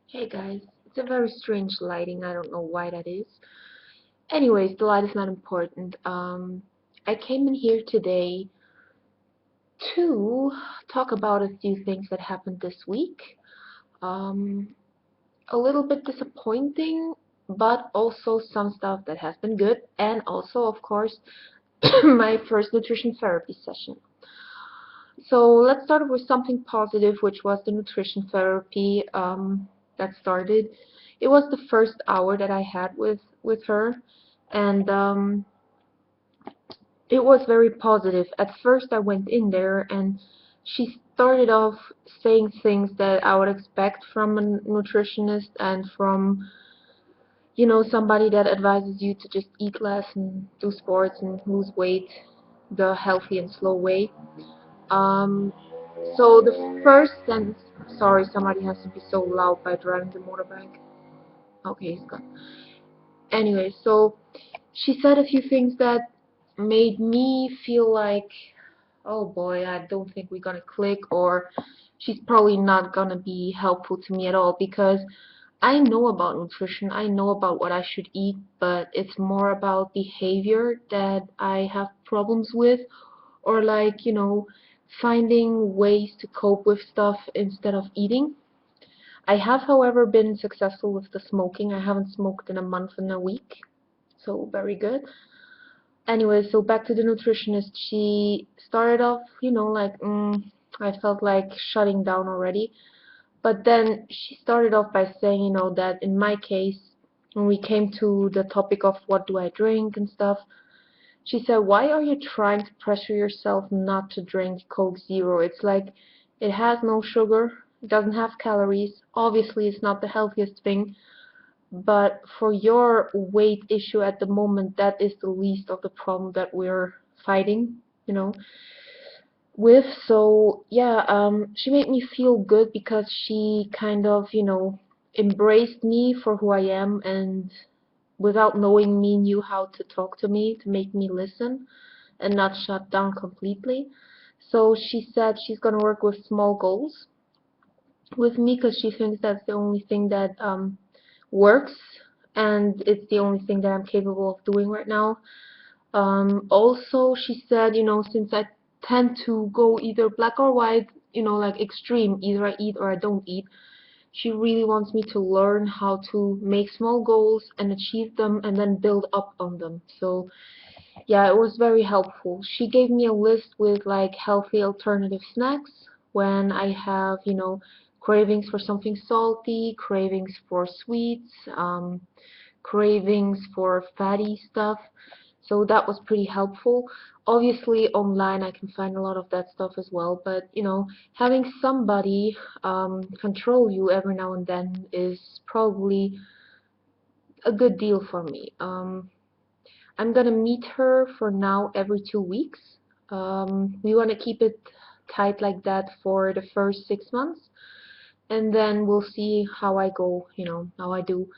Hey guys, it's a very strange lighting. I don't know why that is. Anyways, the light is not important. I came in here today to talk about a few things that happened this week. Um, a little bit disappointing, but also some stuff that has been good, and also, of course, my first nutrition therapy session. So let's start with something positive, which was the nutrition therapy that started. It was the first hour that I had with her, and it was very positive. At first, I went in there, and she started off saying things that I would expect from a nutritionist and from somebody that advises you to just eat less and do sports and lose weight the healthy and slow way. Um, so the first sentence, sorry, somebody has to be so loud by driving the motorbike. Okay, he's gone. Anyway, so she said a few things that made me feel like, oh boy, I don't think we're gonna click, or she's probably not gonna be helpful to me at all because I know about nutrition, I know about what I should eat, but it's more about behavior that I have problems with, or like, finding ways to cope with stuff instead of eating. I have, however, been successful with the smoking. I haven't smoked in a month and a week, so very good. Anyway, so back to the nutritionist. She started off, like, I felt like shutting down already. But then she started off by saying, that in my case, when we came to the topic of what do I drink and stuff, she said, why are you trying to pressure yourself not to drink Coke Zero? It's like it has no sugar, it doesn't have calories. Obviously, it's not the healthiest thing, but for your weight issue at the moment, that is the least of the problem that we're fighting, you know, with. So, yeah, she made me feel good because she kind of, embraced me for who I am and without knowing me knew how to talk to me to make me listen and not shut down completely. So she said she's gonna work with small goals with me because she thinks that's the only thing that works and it's the only thing that I'm capable of doing right now. Also, she said, since I tend to go either black or white, like extreme, either I eat or I don't eat, she really wants me to learn how to make small goals and achieve them and then build up on them. So yeah, it was very helpful. She gave me a list with like healthy alternative snacks when I have, cravings for something salty, cravings for sweets, cravings for fatty stuff. So that was pretty helpful. Obviously, online I can find a lot of that stuff as well, but having somebody control you every now and then is probably a good deal for me. I'm gonna meet her for now every 2 weeks. We want to keep it tight like that for the first 6 months, and then we'll see how I go, how I do.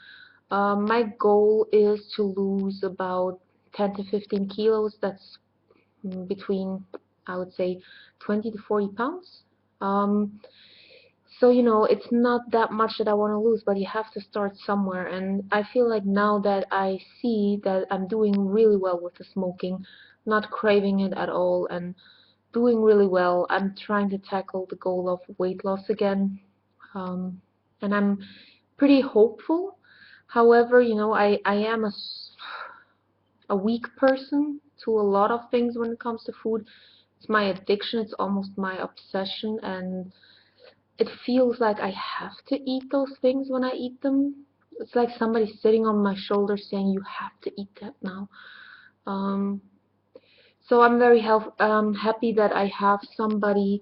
My goal is to lose about 10 to 15 kilos. That's between, I would say, 20 to 40 pounds. Um, so, it's not that much that I want to lose, but you have to start somewhere. And I feel like now that I see that I'm doing really well with the smoking, not craving it at all, and doing really well, I'm trying to tackle the goal of weight loss again. Um, and I'm pretty hopeful. However, I am a weak person to a lot of things when it comes to food. It's my addiction, it's almost my obsession, and it feels like I have to eat those things when I eat them. It's like somebody sitting on my shoulder saying, you have to eat that now. Um, so I'm very happy that I have somebody,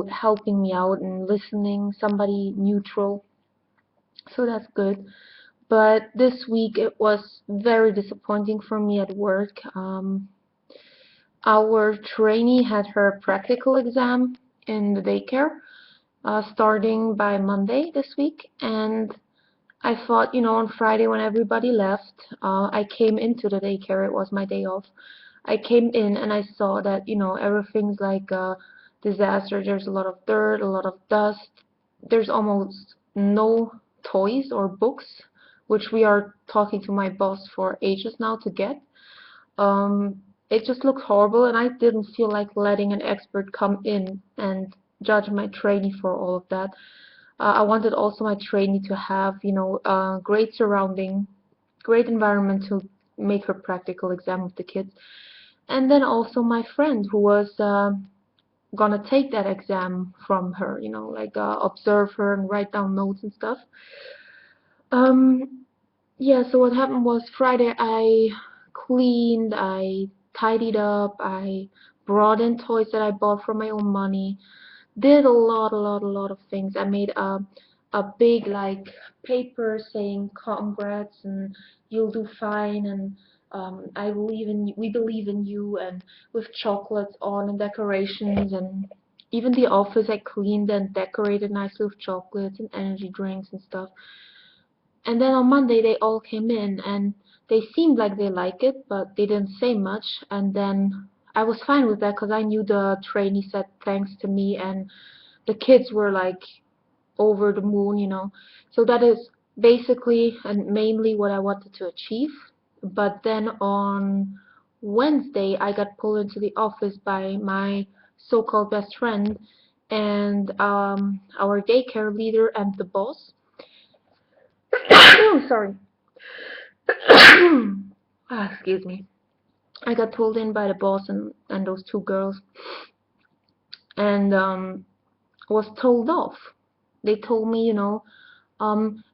helping me out and listening, somebody neutral. So that's good. But this week it was very disappointing for me at work. Our trainee had her practical exam in the daycare, starting by Monday this week, and I thought, on Friday when everybody left, I came into the daycare. It was my day off. I came in and I saw that, everything's like a disaster. There's a lot of dirt, a lot of dust. There's almost no toys or books, which we are talking to my boss for ages now to get. It just looked horrible, and I didn't feel like letting an expert come in and judge my trainee for all of that. I wanted also my trainee to have, great surrounding, great environment to make her practical exam with the kids. And then also my friend who was gonna take that exam from her, like observe her and write down notes and stuff. Um, yeah, so what happened was Friday I cleaned, I tidied up, I brought in toys that I bought from my own money, did a lot of things. I made a big like paper saying congrats and you'll do fine and I believe in you, we believe in you, and with chocolates on and decorations, and even the office I cleaned and decorated nicely with chocolates and energy drinks and stuff. And then on Monday they all came in and they seemed like they liked it, but they didn't say much. And then I was fine with that because I knew the trainee said thanks to me, and the kids were like over the moon. So that is basically and mainly what I wanted to achieve. But then on Wednesday, I got pulled into the office by my so-called best friend and our daycare leader and the boss. Oh, sorry. Excuse me. I got pulled in by the boss and those two girls and was told off. They told me,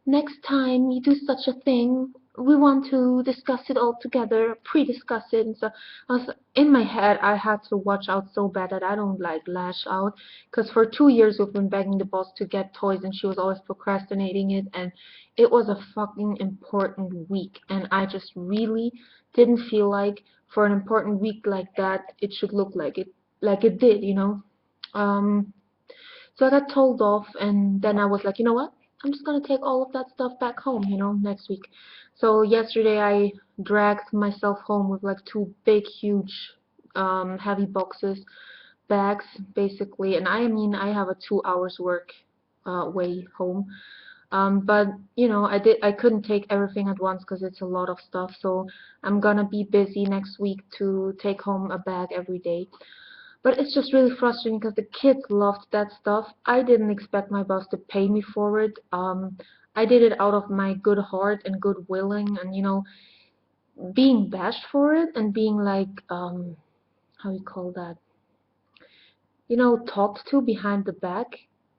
next time you do such a thing, we want to discuss it all together, pre-discuss it. And so I was in my head, I had to watch out so bad that I don't like lash out, because for 2 years we've been begging the boss to get toys and she was always procrastinating it, and it was a fucking important week and I just really didn't feel like for an important week like that it should look like it did. Um so I got told off, and then I was like, you know what? I'm just gonna take all of that stuff back home, next week. So yesterday I dragged myself home with like two big, huge, heavy bags, basically. And I mean, I have a 2 hours work, way home. But I couldn't take everything at once because it's a lot of stuff. So I'm gonna be busy next week to take home a bag every day. But it's just really frustrating because the kids loved that stuff. I didn't expect my boss to pay me for it. I did it out of my good heart and good willing, and being bashed for it and being like, how you call that? Talked to behind the back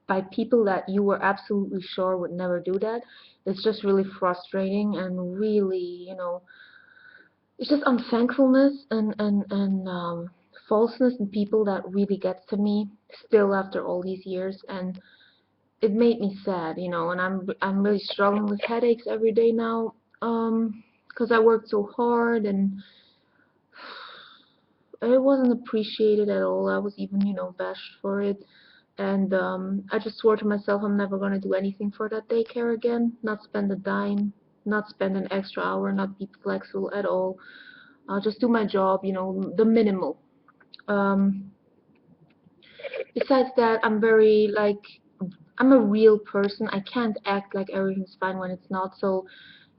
by people that you were absolutely sure would never do that. It's just really frustrating and really, it's just unthankfulness and falseness in people that really gets to me still after all these years, and it made me sad, and I'm really struggling with headaches every day now, because I worked so hard and it wasn't appreciated at all. I was even, bashed for it, and I just swore to myself I'm never gonna do anything for that daycare again, not spend a dime, not spend an extra hour, not be flexible at all. I'll just do my job, the minimal. Um, Besides that, I'm a real person. I can't act like everything's fine when it's not. So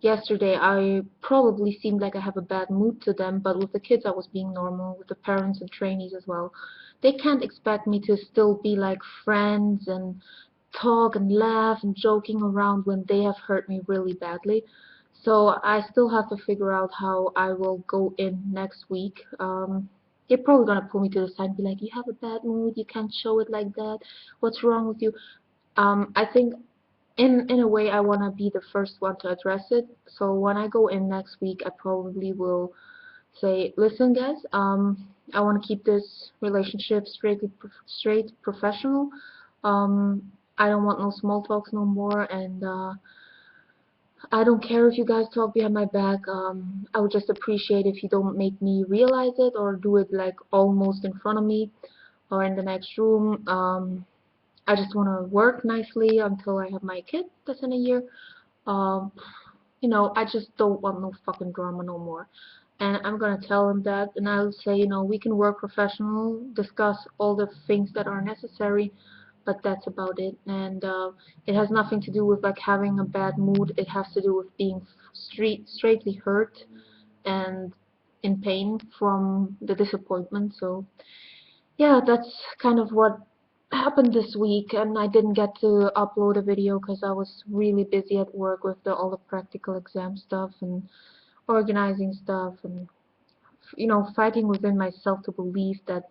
yesterday I probably seemed like I have a bad mood to them, but with the kids I was being normal, with the parents and trainees as well. They can't expect me to still be like friends and talk and laugh and joking around when they have hurt me really badly. So I still have to figure out how I will go in next week. They're probably gonna pull me to the side and be like, "You have a bad mood. You can't show it like that. What's wrong with you?" I think in a way I wanna be the first one to address it. So when I go in next week, I probably will say, "Listen, guys. I want to keep this relationship straight professional. I don't want no small talks no more, and I don't care if you guys talk behind my back. I would just appreciate if you don't make me realize it or do it like almost in front of me or in the next room. I just want to work nicely until I have my kid that's in a year. Um, I just don't want no fucking drama no more." And I'm gonna tell him that, and I'll say, we can work professional, discuss all the things that are necessary, but that's about it. And it has nothing to do with like having a bad mood. It has to do with being straightly hurt and in pain from the disappointment. So yeah, that's kind of what happened this week, and I didn't get to upload a video because I was really busy at work with all the practical exam stuff and organizing stuff, and fighting within myself to believe that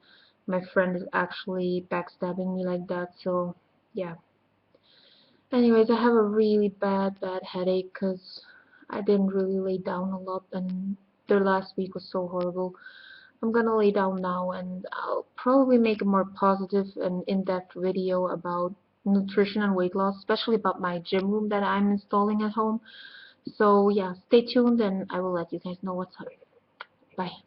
my friend is actually backstabbing me like that. So yeah. Anyways, I have a really bad headache because I didn't really lay down a lot, and the last week was so horrible. I'm gonna lay down now, and I'll probably make a more positive and in-depth video about nutrition and weight loss, especially about my gym room that I'm installing at home. So yeah, stay tuned, and I will let you guys know what's up. Bye.